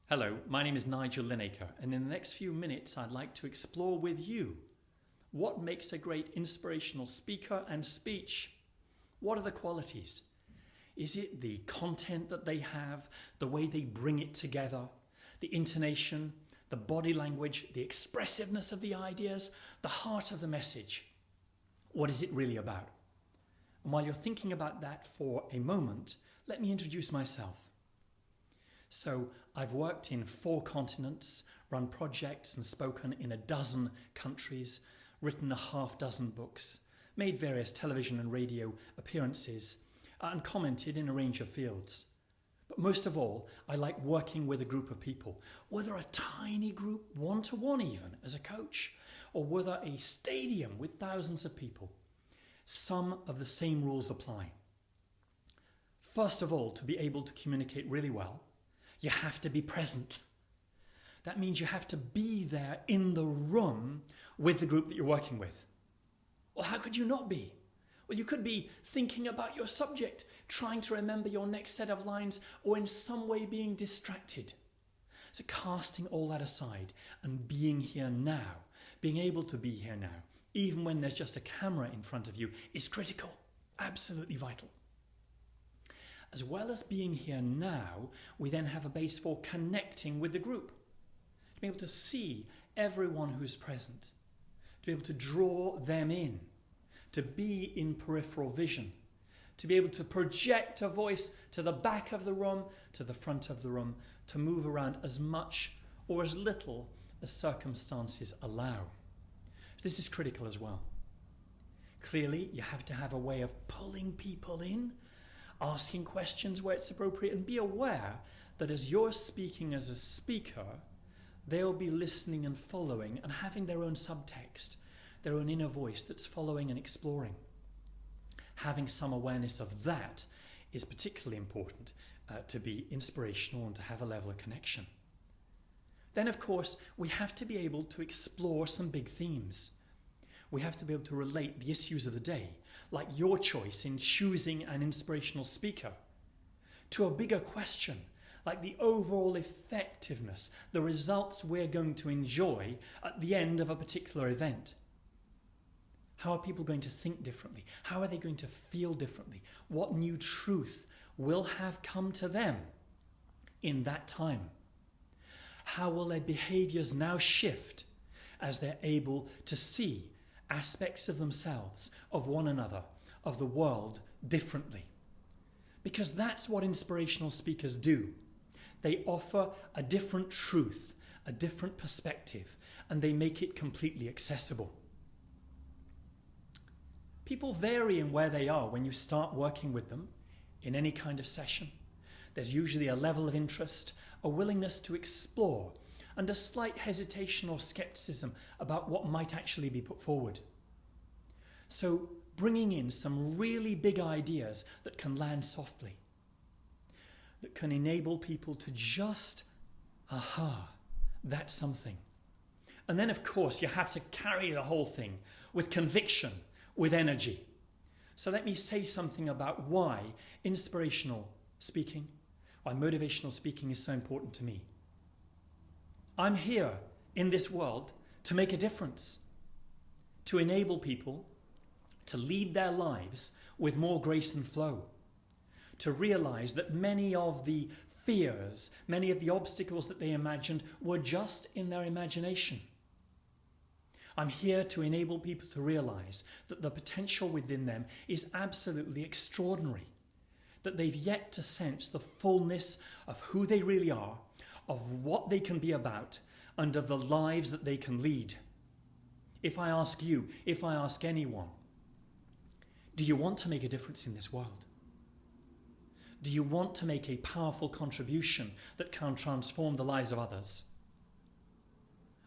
Hello, my name is Nigel Lineker, and in the next few minutes I'd like to explore with you what makes a great inspirational speaker and speech. What are the qualities? Is it the content that they have, the way they bring it together, the intonation, the body language, the expressiveness of the ideas, the heart of the message? What is it really about? And while you're thinking about that for a moment, let me introduce myself. So I've worked in 4 continents, run projects and spoken in 12 countries, written six books, made various television and radio appearances, and commented in a range of fields. But most of all, I like working with a group of people, whether a tiny group, one-to-one even, as a coach, or whether a stadium with thousands of people. Some of the same rules apply. First of all, to be able to communicate really well, you have to be present. That means you have to be there in the room with the group that you're working with. Well, how could you not be? Well, you could be thinking about your subject, trying to remember your next set of lines, or in some way being distracted. So casting all that aside and being here now, being able to be here now, even when there's just a camera in front of you, is critical, absolutely vital. As well as being here now, we then have a base for connecting with the group. To be able to see everyone who's present, to be able to draw them in, to be in peripheral vision, to be able to project a voice to the back of the room, to the front of the room, to move around as much or as little as circumstances allow. So this is critical as well. Clearly, you have to have a way of pulling people in, asking questions where it's appropriate, and be aware that as you're speaking as a speaker, they'll be listening and following and having their own subtext, their own inner voice that's following and exploring. Having some awareness of that is particularly important to be inspirational and to have a level of connection. Then, of course, we have to be able to explore some big themes. We have to be able to relate the issues of the day, like your choice in choosing an inspirational speaker, to a bigger question, like the overall effectiveness, the results we're going to enjoy at the end of a particular event. How are people going to think differently? How are they going to feel differently? What new truth will have come to them in that time? How will their behaviors now shift as they're able to see aspects of themselves, of one another, of the world differently? Because that's what inspirational speakers do. They offer a different truth, a different perspective, and they make it completely accessible. People vary in where they are when you start working with them in any kind of session. There's usually a level of interest, a willingness to explore, and a slight hesitation or skepticism about what might actually be put forward. So bringing in some really big ideas that can land softly, that can enable people to just, that's something. And then, of course, you have to carry the whole thing with conviction, with energy. So let me say something about why inspirational speaking, why motivational speaking is so important to me. I'm here in this world to make a difference, to enable people to lead their lives with more grace and flow, to realize that many of the fears, many of the obstacles that they imagined were just in their imagination. I'm here to enable people to realize that the potential within them is absolutely extraordinary, that they've yet to sense the fullness of who they really are, of what they can be about, and of the lives that they can lead. If I ask you, if I ask anyone, do you want to make a difference in this world? Do you want to make a powerful contribution that can transform the lives of others?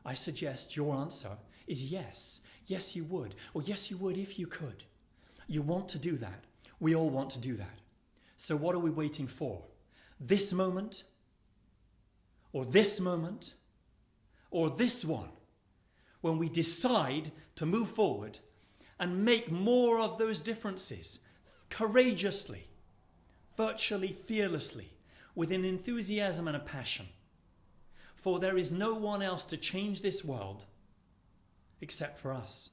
I suggest your answer is yes. Yes, you would. Or yes, you would if you could. You want to do that. We all want to do that. So what are we waiting for? This moment? Or this moment? Or this one? When we decide to move forward and make more of those differences courageously, virtually fearlessly, with an enthusiasm and a passion. For there is no one else to change this world except for us.